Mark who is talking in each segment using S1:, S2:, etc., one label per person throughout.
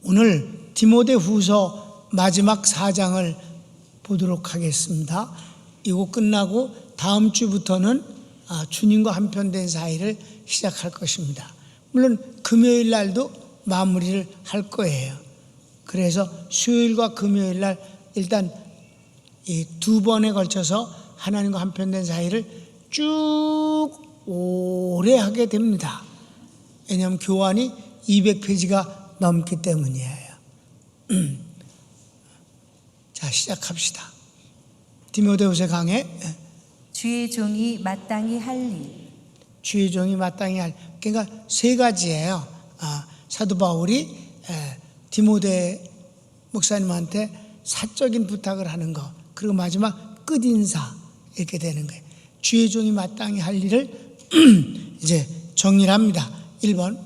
S1: 오늘 디모데후서 마지막 4장을 보도록 하겠습니다. 이거 끝나고 다음 주부터는 주님과 한편된 사이를 시작할 것입니다. 물론 금요일 날도 마무리를 할 거예요. 그래서 수요일과 금요일 날 일단 이 두 번에 걸쳐서 하나님과 한편된 사이를 쭉 오래 하게 됩니다. 왜냐하면 교환이 200페이지가 넘기 때문이에요. 자, 시작합시다. 디모데후서 강해.
S2: 주의 종이 마땅히 할 일.
S1: 주의 종이 마땅히 할, 그러니까 세 가지예요. 사도 바울이 디모데 목사님한테 사적인 부탁을 하는 거, 그리고 마지막 끝인사, 이렇게 되는 거예요. 주의 종이 마땅히 할 일을 이제 정리를 합니다. 1번.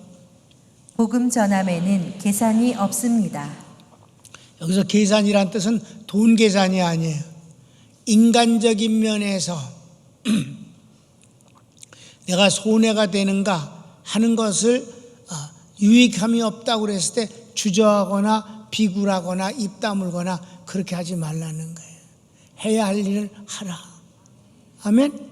S2: 복음 전함에는 계산이 없습니다.
S1: 여기서 계산이란 뜻은 돈 계산이 아니에요. 인간적인 면에서 내가 손해가 되는가 하는 것을 유익함이 없다고 그랬을 때 주저하거나 비굴하거나 입 다물거나 그렇게 하지 말라는 거예요. 해야 할 일을 하라. 아멘.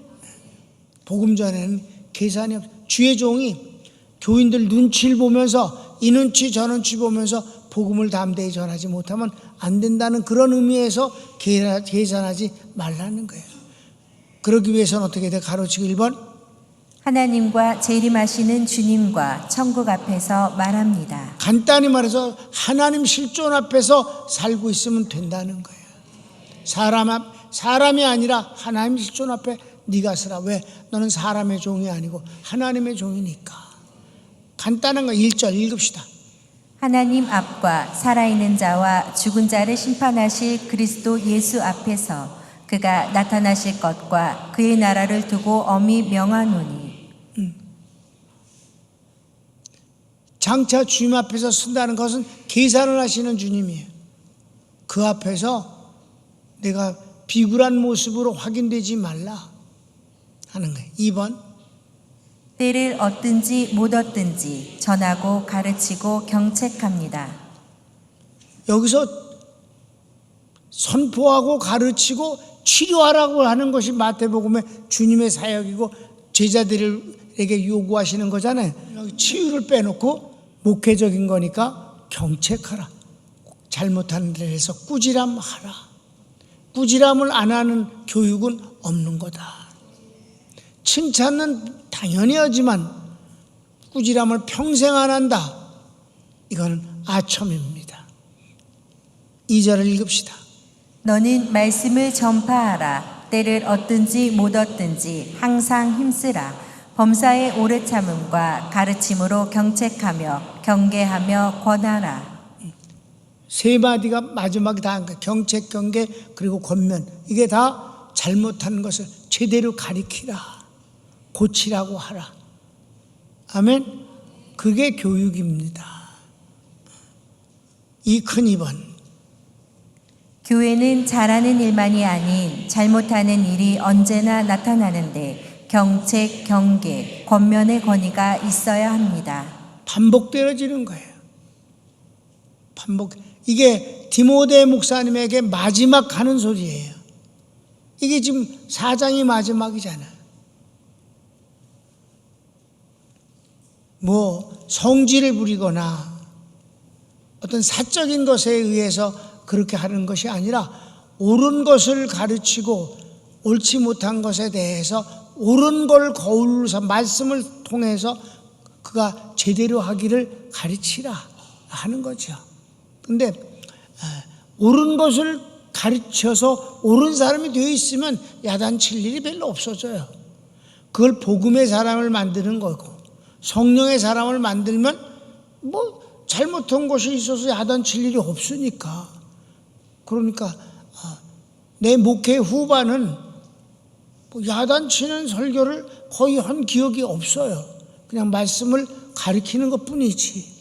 S1: 복음 전에는 계산이 없어요. 주의 종이 교인들 눈치를 보면서 이 눈치 저 눈치 보면서 복음을 담대히 전하지 못하면 안 된다는 그런 의미에서 계산하지 말라는 거예요. 그러기 위해서는 어떻게 돼? 가로치고 1번.
S2: 하나님과 재림하시는 주님과 천국 앞에서 말합니다.
S1: 간단히 말해서 하나님 실존 앞에서 살고 있으면 된다는 거예요. 사람이 아니라 하나님 실존 앞에 네가 서라. 왜? 너는 사람의 종이 아니고 하나님의 종이니까. 간단한 거 1절 읽읍시다.
S2: 하나님 앞과 살아있는 자와 죽은 자를 심판하실 그리스도 예수 앞에서 그가 나타나실 것과 그의 나라를 두고 엄히 명하노니.
S1: 장차 주님 앞에서 쓴다는 것은 계산을 하시는 주님이에요. 그 앞에서 내가 비굴한 모습으로 확인되지 말라 하는 거예요. 2번.
S2: 때를 얻든지 못 얻든지 전하고 가르치고 경책합니다. 여기서
S1: 선포하고 가르치고 치료하라고 하는 것이 마태복음의 주님의 사역이고 제자들에게 요구하시는 거잖아요. 여기 치유를 빼놓고 목회적인 거니까 경책하라. 잘못하는 데에서 꾸지람하라. 꾸지람을 안 하는 교육은 없는 거다. 칭찬은 당연히 하지만 꾸지람을 평생 안 한다. 이거는 아첨입니다. 2절을 읽읍시다.
S2: 너는 말씀을 전파하라. 때를 얻든지 못 얻든지 항상 힘쓰라. 범사의 오래 참음과 가르침으로 경책하며 경계하며 권하라.
S1: 세 마디가 마지막에 다 한 거예요. 경책, 경계, 그리고 권면. 이게 다 잘못한 것을 제대로 가리키라. 고치라고 하라. 아멘. 그게 교육입니다. 이 큰 2번.
S2: 교회는 잘하는 일만이 아닌 잘못하는 일이 언제나 나타나는데 경책, 경계, 권면의 권위가 있어야 합니다.
S1: 반복되어지는 거예요. 이게 디모데 목사님에게 마지막 하는 소리예요. 이게 지금 4장이 마지막이잖아요. 성질을 부리거나 어떤 사적인 것에 의해서 그렇게 하는 것이 아니라 옳은 것을 가르치고 옳지 못한 것에 대해서 옳은 걸 거울로서 말씀을 통해서 그가 제대로 하기를 가르치라 하는 거죠. 근데 옳은 것을 가르쳐서 옳은 사람이 되어 있으면 야단칠 일이 별로 없어져요. 그걸 복음의 사람을 만드는 거고 성령의 사람을 만들면 잘못한 것이 있어서 야단칠 일이 없으니까. 그러니까 내 목회 후반은 야단치는 설교를 거의 한 기억이 없어요. 그냥 말씀을 가리키는 것뿐이지.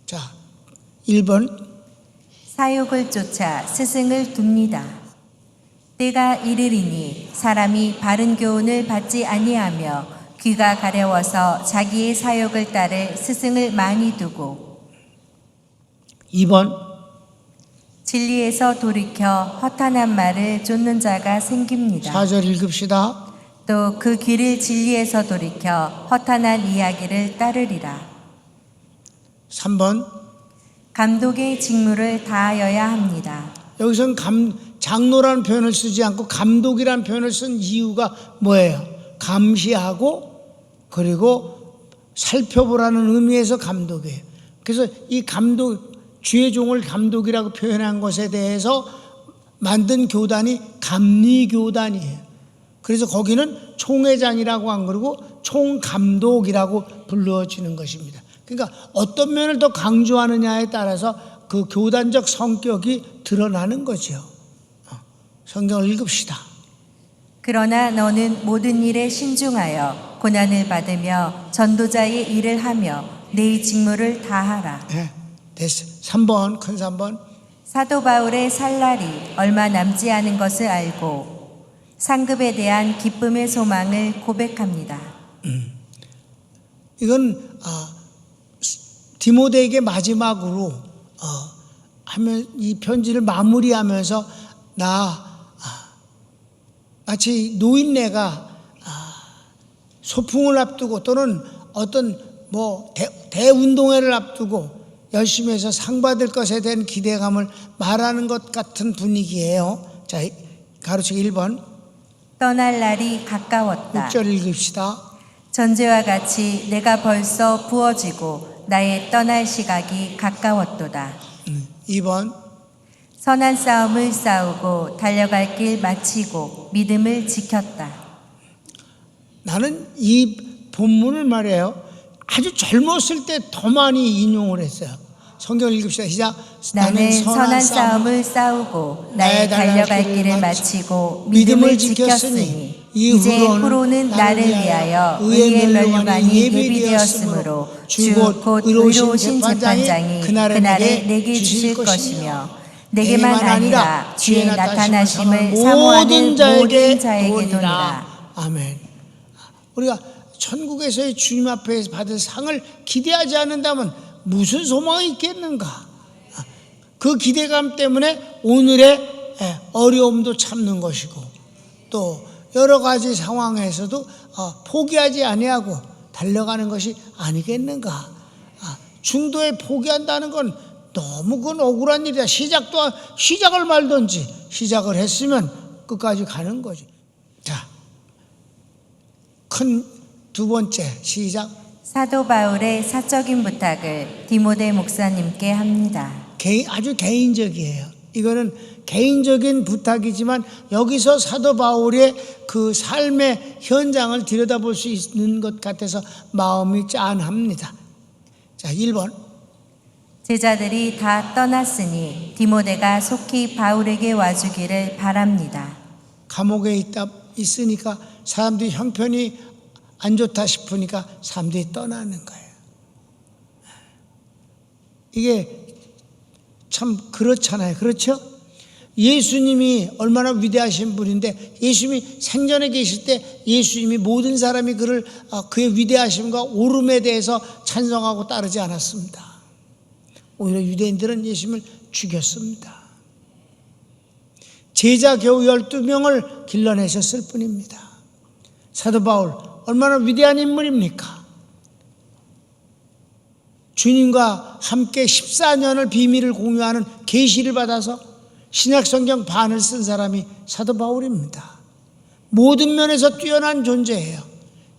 S1: 자, 1번.
S2: 사욕을 쫓아 스승을 둡니다. 때가 이르리니 사람이 바른 교훈을 받지 아니하며 귀가 가려워서 자기의 사욕을 따를 스승을 많이 두고.
S1: 2번
S2: 진리에서 돌이켜 허탄한 말을 쫓는 자가 생깁니다.
S1: 4절 읽읍시다.
S2: 또 그 길을 진리에서 돌이켜 허탄한 이야기를 따르리라.
S1: 3번
S2: 감독의 직무를 다하여야 합니다.
S1: 여기서는 장로라는 표현을 쓰지 않고 감독이라는 표현을 쓴 이유가 뭐예요? 감시하고 그리고 살펴보라는 의미에서 감독이에요. 그래서 이 주의 종을 감독이라고 표현한 것에 대해서 만든 교단이 감리교단이에요. 그래서 거기는 총회장이라고 안 그러고 총감독이라고 불러지는 것입니다. 그러니까 어떤 면을 더 강조하느냐에 따라서 그 교단적 성격이 드러나는 거죠. 성경을 읽읍시다.
S2: 그러나 너는 모든 일에 신중하여 고난을 받으며 전도자의 일을 하며 내 직무를 다하라.
S1: 네, 됐어. 3번, 큰 3번.
S2: 사도 바울의 살 날이 얼마 남지 않은 것을 알고 상급에 대한 기쁨의 소망을 고백합니다.
S1: 이건 디모데에게 마지막으로 하면 이 편지를 마무리하면서 마치 노인네가 소풍을 앞두고 또는 어떤 대운동회를 앞두고 열심히 해서 상 받을 것에 대한 기대감을 말하는 것 같은 분위기예요. 자, 가로치기 1번.
S2: 떠날 날이 가까웠다.
S1: 6절 읽읍시다.
S2: 전제와 같이 내가 벌써 부어지고 나의 떠날 시각이 가까웠도다.
S1: 2번.
S2: 선한 싸움을 싸우고 달려갈 길 마치고 믿음을 지켰다.
S1: 나는 이 본문을 말해요. 아주 젊었을 때 더 많이 인용을 했어요. 성경을 읽읍시다. 시작.
S2: 나는 선한 싸움을 싸우고 나의 달려갈 길을 마치고 믿음을 지켰으니 이제 후로는 나를 위하여 의의 면류관이 예비되었으므로 주 곧 의로우신 재판장이 그날을 내게 주실 것이며 내게만 아니라 주의 나타나심을 사모하는 모든 자에게도니라.
S1: 아멘. 우리가 천국에서의 주님 앞에 받을 상을 기대하지 않는다면 무슨 소망이 있겠는가? 그 기대감 때문에 오늘의 어려움도 참는 것이고 또 여러 가지 상황에서도 포기하지 아니하고 달려가는 것이 아니겠는가? 중도에 포기한다는 건 너무 그건 억울한 일이야. 시작을 말든지 시작을 했으면 끝까지 가는 거지. 자, 큰 두 번째 시작.
S2: 사도 바울의 사적인 부탁을 디모데 목사님께 합니다.
S1: 아주 개인적이에요. 이거는 개인적인 부탁이지만 여기서 사도 바울의 그 삶의 현장을 들여다볼 수 있는 것 같아서 마음이 짠합니다. 자, 1번.
S2: 제자들이 다 떠났으니 디모데가 속히 바울에게 와주기를 바랍니다.
S1: 감옥에 있으니까 사람들이 형편이 안 좋다 싶으니까 사람들이 떠나는 거예요. 이게 참 그렇잖아요. 그렇죠? 예수님이 얼마나 위대하신 분인데 예수님이 생전에 계실 때 예수님이 모든 사람이 그의 위대하심과 오름에 대해서 찬성하고 따르지 않았습니다. 오히려 유대인들은 예수님을 죽였습니다. 제자 겨우 12명을 길러내셨을 뿐입니다. 사도 바울 얼마나 위대한 인물입니까? 주님과 함께 14년을 비밀을 공유하는 계시를 받아서 신약성경 반을 쓴 사람이 사도 바울입니다. 모든 면에서 뛰어난 존재예요.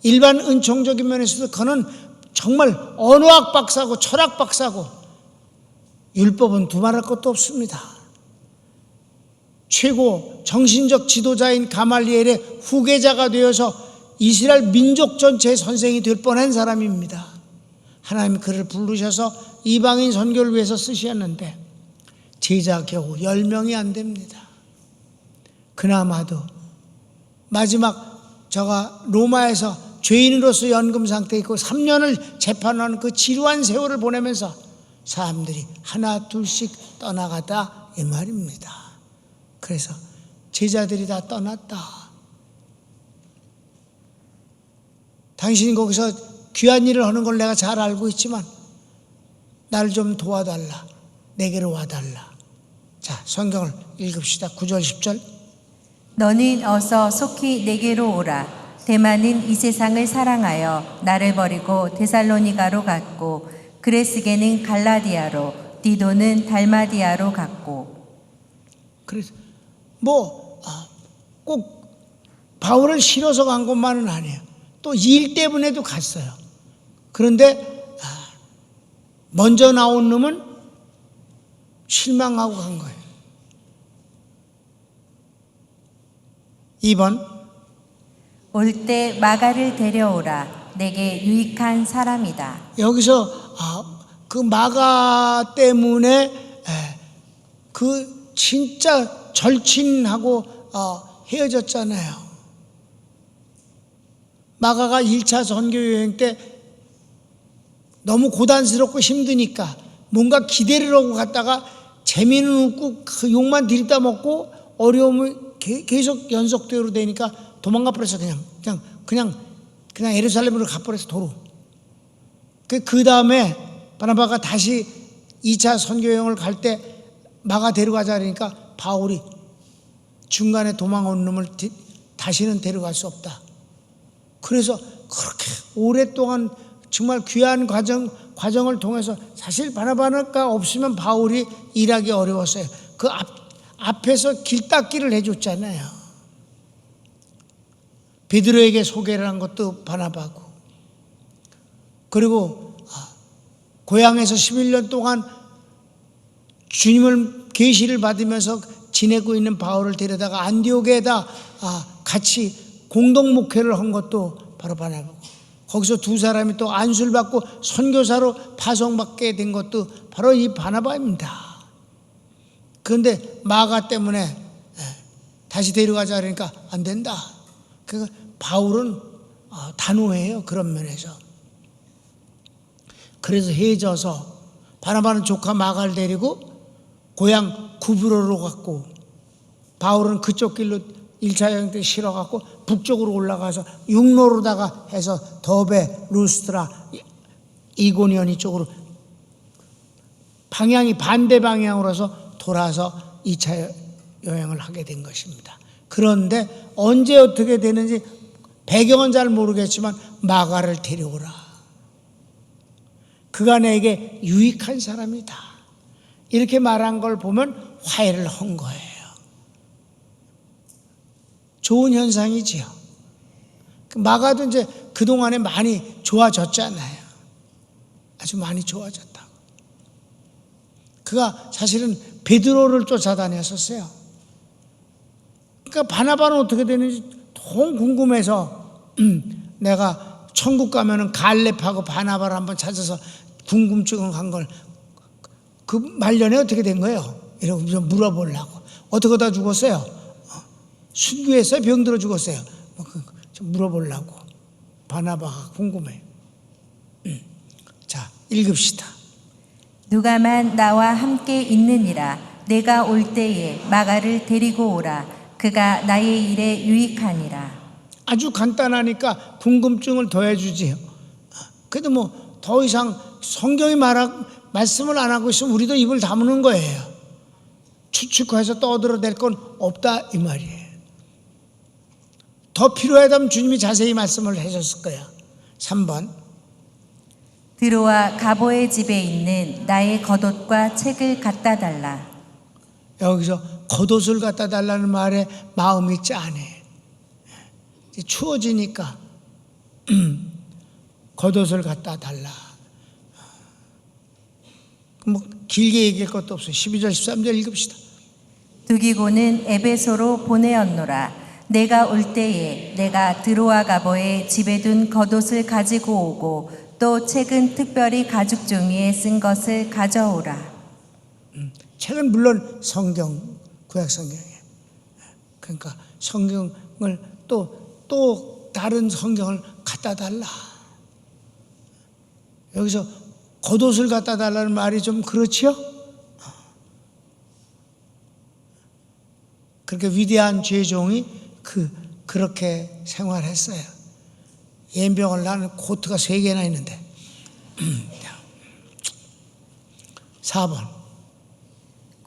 S1: 일반 은총적인 면에서도 그는 정말 언어학 박사고 철학 박사고 율법은 두말할 것도 없습니다. 최고 정신적 지도자인 가말리엘의 후계자가 되어서 이스라엘 민족 전체의 선생이 될 뻔한 사람입니다. 하나님이 그를 부르셔서 이방인 선교를 위해서 쓰셨는데 제자 겨우 10명이 안 됩니다. 그나마도 마지막 저가 로마에서 죄인으로서 연금 상태에 있고 3년을 재판하는 그 지루한 세월을 보내면서 사람들이 하나 둘씩 떠나가다 이 말입니다. 그래서 제자들이 다 떠났다. 당신이 거기서 귀한 일을 하는 걸 내가 잘 알고 있지만 나를 좀 도와달라. 내게로 와달라. 자, 성경을 읽읍시다. 9절 10절.
S2: 너는 어서 속히 내게로 오라. 데마는 이 세상을 사랑하여 나를 버리고 데살로니가로 갔고 그레스게는 갈라디아로 디도는 달마디아로 갔고.
S1: 그래서 꼭 바울을 실어서 간 것만은 아니에요. 또 일 때문에도 갔어요. 그런데 먼저 나온 놈은 실망하고 간 거예요. 2번.
S2: 올 때 마가를 데려오라. 내게 유익한 사람이다.
S1: 여기서 그 마가 때문에 그 진짜 절친하고 헤어졌잖아요. 마가가 1차 선교 여행 때 너무 고단스럽고 힘드니까 뭔가 기대를 하고 갔다가 재미는 없고 그 욕만 들이다 먹고 어려움이 계속 연속대로 되니까 도망가 버려서 그냥 예루살렘으로 가버려서 도로. 그 다음에 바나바가 다시 2차 선교여행을 갈 때 마가 데려가자 그러니까 바울이 중간에 도망온 놈을 다시는 데려갈 수 없다. 그래서 그렇게 오랫동안 정말 귀한 과정을 통해서 사실 바나바가 없으면 바울이 일하기 어려웠어요. 그 앞에서 길닦기를 해줬잖아요. 베드로에게 소개를 한 것도 바나바고, 그리고 고향에서 11년 동안 주님을 계시를 받으면서 지내고 있는 바울을 데려다가 안디옥에다 같이 공동 목회를 한 것도 바로 바나바고, 거기서 두 사람이 또 안수를 받고 선교사로 파송받게 된 것도 바로 이 바나바입니다. 그런데 마가 때문에 다시 데려가자 그러니까 안 된다. 그러니까 바울은 단호해요, 그런 면에서. 그래서 헤어져서 바나바는 조카 마가를 데리고 고향 구브로로 갔고, 바울은 그쪽 길로 1차 여행 때 실어갖고 북쪽으로 올라가서 육로로다가 해서 더베, 루스트라, 이고니온 이쪽으로 방향이 반대 방향으로서 돌아서 2차 여행을 하게 된 것입니다. 그런데 언제 어떻게 되는지 배경은 잘 모르겠지만 마가를 데려오라. 그가 내게 유익한 사람이다. 이렇게 말한 걸 보면 화해를 한 거예요. 좋은 현상이지요. 마가도 이제 그동안에 많이 좋아졌잖아요. 아주 많이 좋아졌다고. 그가 사실은 베드로를 쫓아다녔었어요. 그러니까 바나바는 어떻게 되는지 너무 궁금해서 내가 천국 가면은 갈렙하고 바나바를 한번 찾아서 궁금증을 한 걸 그 말년에 어떻게 된 거예요? 이러고 좀 물어보려고. 어떻게 다 죽었어요? 순교했어요? 병들어 죽었어요? 좀 물어보려고. 바나바가 궁금해. 자, 읽읍시다.
S2: 누가만 나와 함께 있느니라. 내가 올 때에 마가를 데리고 오라. 그가 나의 일에 유익하니라.
S1: 아주 간단하니까 궁금증을 더해주지요. 그래도 뭐 더 이상 성경이 말씀을 안 하고 있으면 우리도 입을 다무는 거예요. 추측해서 떠들어댈 건 없다 이 말이에요. 더 필요하다면 주님이 자세히 말씀을 해줬을 거야. 3번.
S2: 드로와 가보의 집에 있는 나의 겉옷과 책을 갖다 달라.
S1: 여기서 겉옷을 갖다 달라는 말에 마음이 짠해. 이제 추워지니까 겉옷을 갖다 달라. 뭐 길게 얘기할 것도 없어요. 12절 13절 읽읍시다.
S2: 두기고는 에베소로 보내었노라. 내가 올 때에 내가 드로와 가보의 집에 둔 겉옷을 가지고 오고 또 책은 특별히 가죽 종이에 쓴 것을 가져오라.
S1: 책은 물론 성경, 구약 성경이에요. 그러니까 성경을 또 다른 성경을 갖다 달라. 여기서 겉옷을 갖다 달라는 말이 좀 그렇지요? 그렇게 위대한 죄종이 그렇게 생활했어요. 예병을 나는 코트가 3개나 있는데. 4번.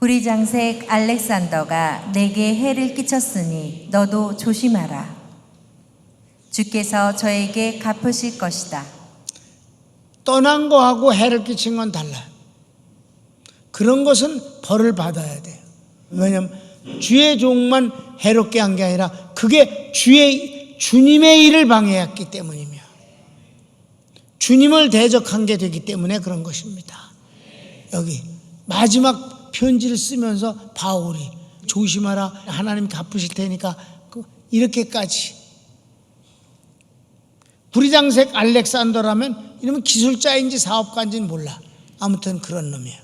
S2: 구리장색 알렉산더가 내게 해를 끼쳤으니 너도 조심하라. 주께서 저에게 갚으실 것이다.
S1: 떠난 거하고 해를 끼친 건 달라요. 그런 것은 벌을 받아야 돼요. 왜냐하면 주의 종만 해롭게 한 게 아니라 그게 주님의 일을 방해했기 때문이며 주님을 대적한 게 되기 때문에 그런 것입니다. 여기 마지막 편지를 쓰면서 바울이 조심하라, 하나님 갚으실 테니까 이렇게까지. 구리장색 알렉산더라면 이러면 기술자인지 사업가인지는 몰라. 아무튼 그런 놈이에요.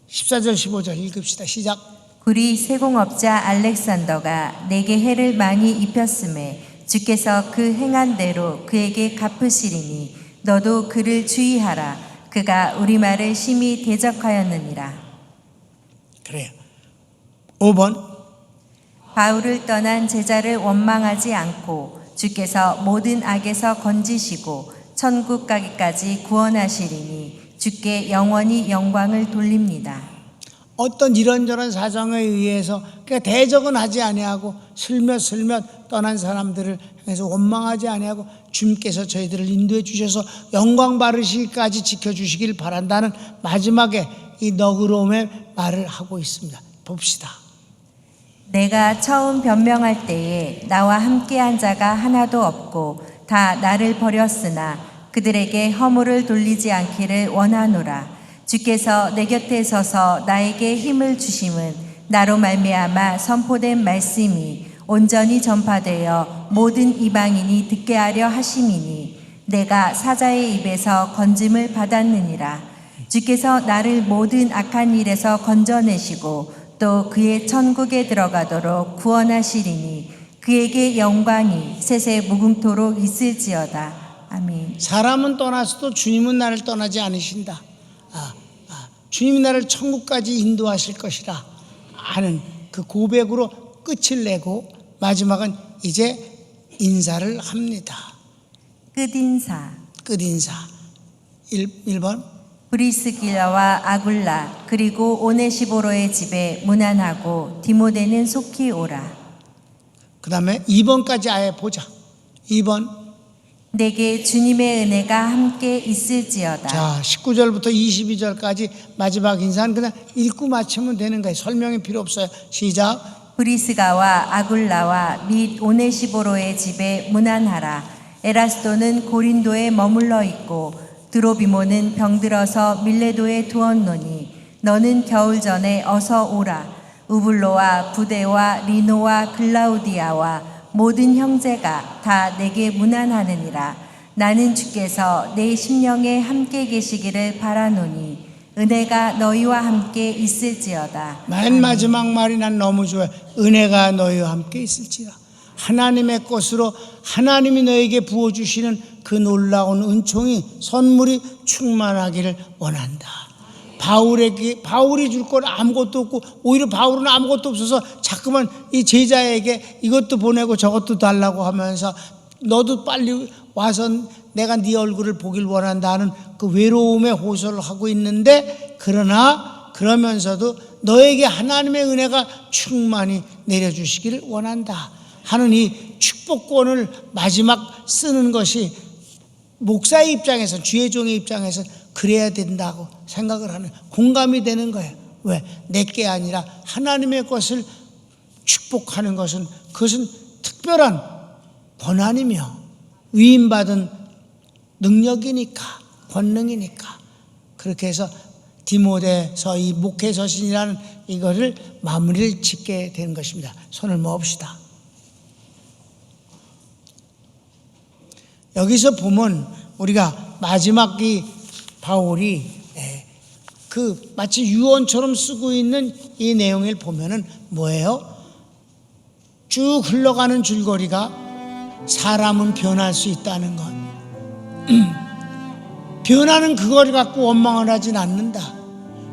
S1: 14절 15절 읽읍시다. 시작.
S2: 구리 세공업자 알렉산더가 내게 해를 많이 입혔음에 주께서 그 행한 대로 그에게 갚으시리니 너도 그를 주의하라. 그가 우리말을 심히 대적하였느니라.
S1: 그래요. 5번.
S2: 바울을 떠난 제자를 원망하지 않고 주께서 모든 악에서 건지시고 천국 가기까지 구원하시리니 주께 영원히 영광을 돌립니다.
S1: 어떤 이런저런 사정에 의해서 그러니까 대적은 하지 아니하고 슬며슬며 떠난 사람들을 향해서 원망하지 아니하고 주님께서 저희들을 인도해 주셔서 영광 바르시기까지 지켜주시길 바란다는 마지막에 이 너그러움의 말을 하고 있습니다. 봅시다.
S2: 내가 처음 변명할 때에 나와 함께한 자가 하나도 없고 다 나를 버렸으나 그들에게 허물을 돌리지 않기를 원하노라. 주께서 내 곁에 서서 나에게 힘을 주심은 나로 말미암아 선포된 말씀이 온전히 전파되어 모든 이방인이 듣게 하려 하심이니 내가 사자의 입에서 건짐을 받았느니라. 주께서 나를 모든 악한 일에서 건져내시고 또 그의 천국에 들어가도록 구원하시리니 그에게 영광이 세세 무궁토록 있을지어다. 아멘.
S1: 사람은 떠났어도 주님은 나를 떠나지 않으신다. 주님이 나를 천국까지 인도하실 것이라 하는 그 고백으로 끝을 내고 마지막은 이제 인사를 합니다.
S2: 끝인사.
S1: 끝인사. 1번.
S2: 브리스길라와 아굴라 그리고 오네시보로의 집에 문안하고 디모데는 속히 오라.
S1: 그 다음에 2번까지 아예 보자. 2번.
S2: 내게 주님의 은혜가 함께 있을지어다.
S1: 자, 19절부터 22절까지 마지막 인사는 그냥 읽고 마치면 되는 거예요. 설명이 필요 없어요. 시작.
S2: 브리스가와 아굴라와 및 오네시보로의 집에 문안하라. 에라스도는 고린도에 머물러 있고 드로비모는 병들어서 밀레도에 두었노니 너는 겨울 전에 어서 오라. 우블로와 부데와 리노와 글라우디아와 모든 형제가 다 내게 문안하느니라. 나는 주께서 내 심령에 함께 계시기를 바라노니 은혜가 너희와 함께 있을지어다.
S1: 맨 마지막 말이 난 너무 좋아요. 은혜가 너희와 함께 있을지어다. 하나님의 것으로 하나님이 너에게 부어주시는 그 놀라운 은총이 선물이 충만하기를 원한다. 바울이 줄 건 아무것도 없고 오히려 바울은 아무것도 없어서 자꾸만 이 제자에게 이것도 보내고 저것도 달라고 하면서 너도 빨리 와서 내가 네 얼굴을 보길 원한다는 그 외로움에 호소를 하고 있는데 그러면서도 너에게 하나님의 은혜가 충만히 내려주시기를 원한다 하는 이 축복권을 마지막 쓰는 것이 목사의 입장에서 주의 종의 입장에서 그래야 된다고 생각을 하는 공감이 되는 거예요. 왜? 내게 아니라 하나님의 것을 축복하는 것은 그것은 특별한 권한이며 위임받은 능력이니까 권능이니까 그렇게 해서 디모데서 이 목회서신이라는 이거를 마무리를 짓게 된 것입니다. 손을 모읍시다. 여기서 보면 우리가 마지막 이 바울이 그 마치 유언처럼 쓰고 있는 이 내용을 보면은 뭐예요? 쭉 흘러가는 줄거리가 사람은 변할 수 있다는 것. 변하는 그걸 갖고 원망을 하진 않는다.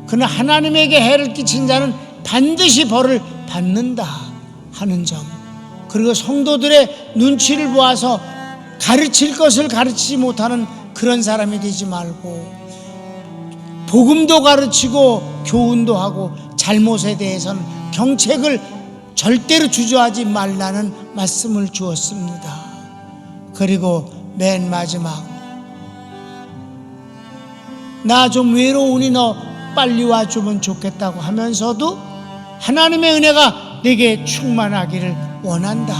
S1: 그러나 하나님에게 해를 끼친 자는 반드시 벌을 받는다 하는 점. 그리고 성도들의 눈치를 보아서 가르칠 것을 가르치지 못하는 그런 사람이 되지 말고 복음도 가르치고 교훈도 하고 잘못에 대해서는 경책을 절대로 주저하지 말라는 말씀을 주었습니다. 그리고 맨 마지막, 나 좀 외로우니 너 빨리 와주면 좋겠다고 하면서도 하나님의 은혜가 내게 충만하기를 원한다.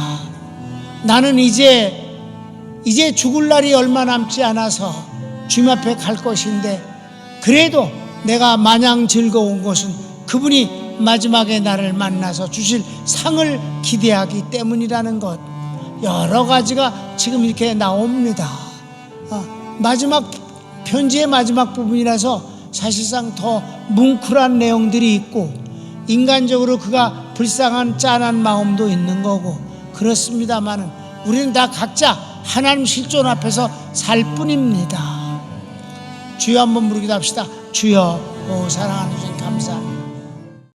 S1: 나는 이제 죽을 날이 얼마 남지 않아서 주님 앞에 갈 것인데, 그래도 내가 마냥 즐거운 것은 그분이 마지막에 나를 만나서 주실 상을 기대하기 때문이라는 것, 여러 가지가 지금 이렇게 나옵니다. 마지막 편지의 마지막 부분이라서 사실상 더 뭉클한 내용들이 있고, 인간적으로 그가 불쌍한 짠한 마음도 있는 거고 그렇습니다만은 우리는 다 각자 하나님 실존 앞에서 살 뿐입니다. 주여 한번 부르기도 합시다. 주여, 사랑하는 주님 감사합니다.